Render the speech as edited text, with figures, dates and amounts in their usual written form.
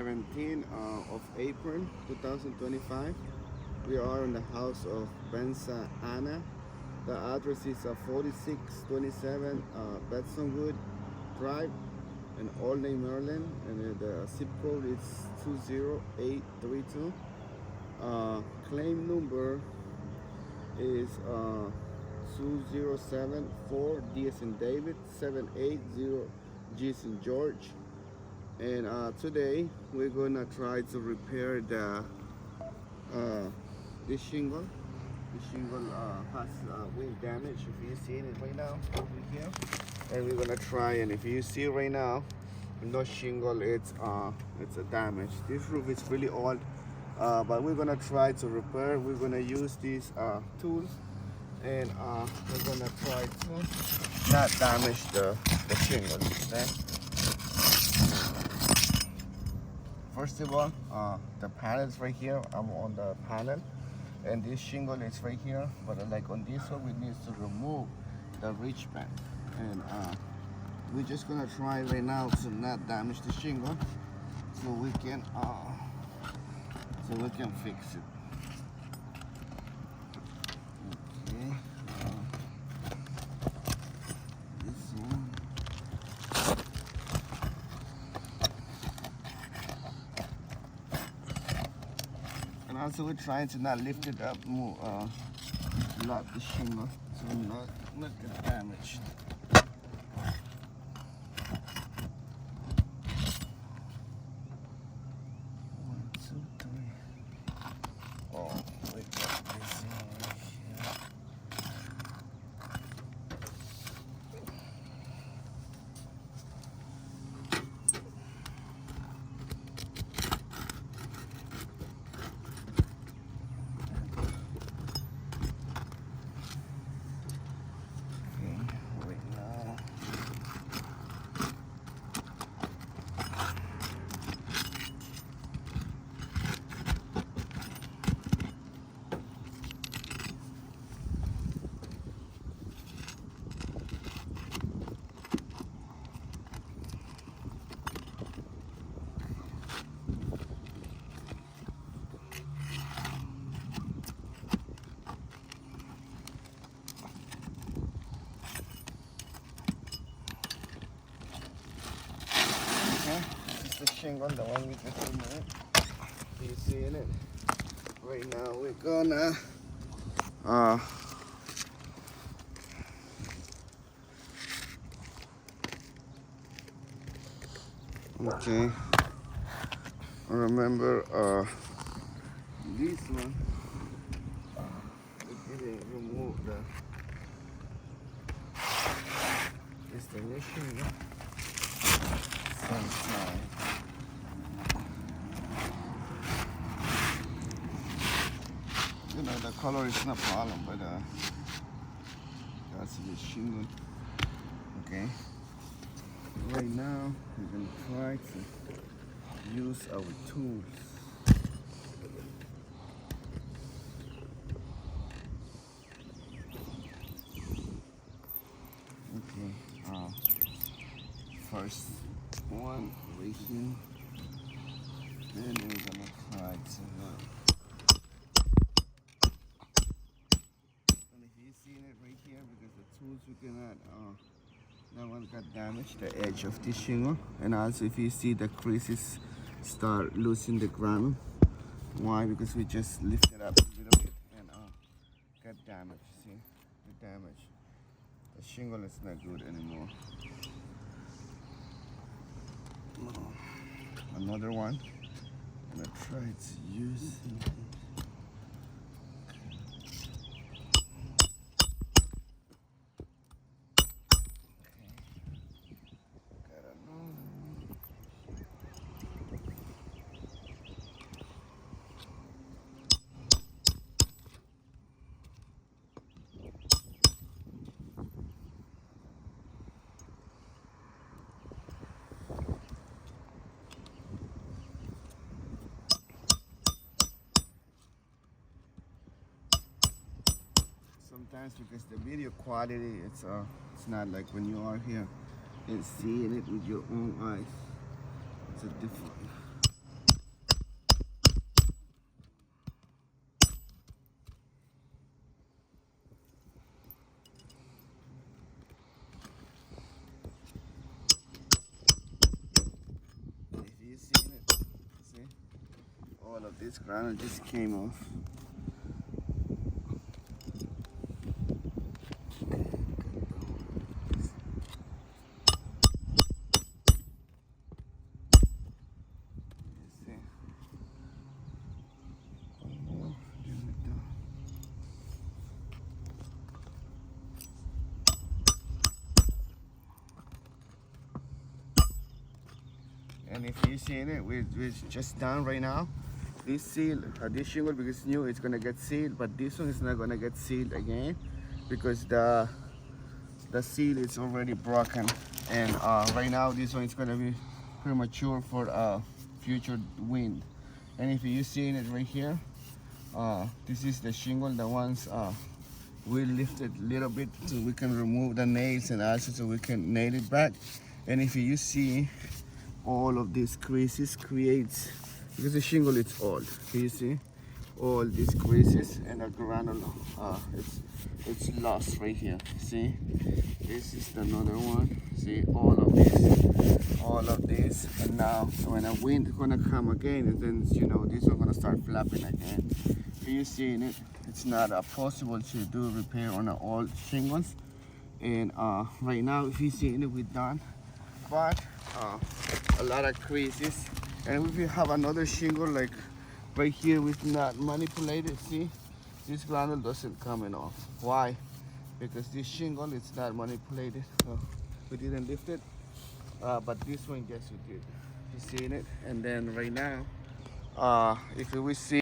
17 of April 2025. We are in the house of Benza Anna. The address is 4627 Betsonwood Drive in Olney, Maryland, and the zip code is 20832. Claim number is 2074 D as in David 780 G as in George. And today we're gonna try to repair this shingle. The shingle has wind damage. If you see it right now over here, and we're gonna try. And if you see right now, no shingle, it's a damage. This roof is really old, but we're gonna try to repair. We're gonna use these tools, and we're gonna try to not damage the shingle. Okay? First of all, the panel's right here. I'm on the panel, and this shingle is right here. But like on this one, we need to remove the ridge band, and we're just gonna try right now to not damage the shingle, so we can fix it. Okay. This one. And also we're trying to not lift it up more, lock the shingle so not get damaged. One, two, three. Oh, we got this in right here. This is the shingle, the one we just removed. You seeing it? Right now we're gonna okay. Remember this one we didn't remove it's the new shingle. You know, the color is not a problem, but that's the shingle. Okay. Right now, we're gonna try to use our tools. Okay. First one right here. Then we're gonna try to. And if you see it right here, because the tools we cannot. That one got damaged, the edge of the shingle, and also if you see the creases start losing the ground. Why? Because we just lifted up a little bit and got damaged. See the damage. The shingle is not good anymore. Another one. I'm gonna try to use. Sometimes because the video quality it's not like when you are here and seeing it with your own eyes. It's a different. All of this granite just came off. And if you see it, we're just done right now. This seal, this shingle, because it's new, it's gonna get sealed, but this one is not gonna get sealed again because the seal is already broken. And right now, this one is gonna be premature for future wind. And if you see it right here, this is the shingle, the ones we lifted a little bit so we can remove the nails and also so we can nail it back. And if you see, all of these creases creates, because the shingle is old, you see all these creases and the granule it's lost right here. See, this is another one. See, all of this, and now when a wind is gonna come again, and then you know this one gonna start flapping again. You see it, it's not possible to do repair on the old shingles. And right now, if you see it, we're done, but a lot of creases. And if you have another shingle like right here with not manipulated, see, this granule doesn't coming off. Why? Because this shingle is not manipulated. We didn't lift it, but this one, yes, we did. You seen it. And then right now, if we see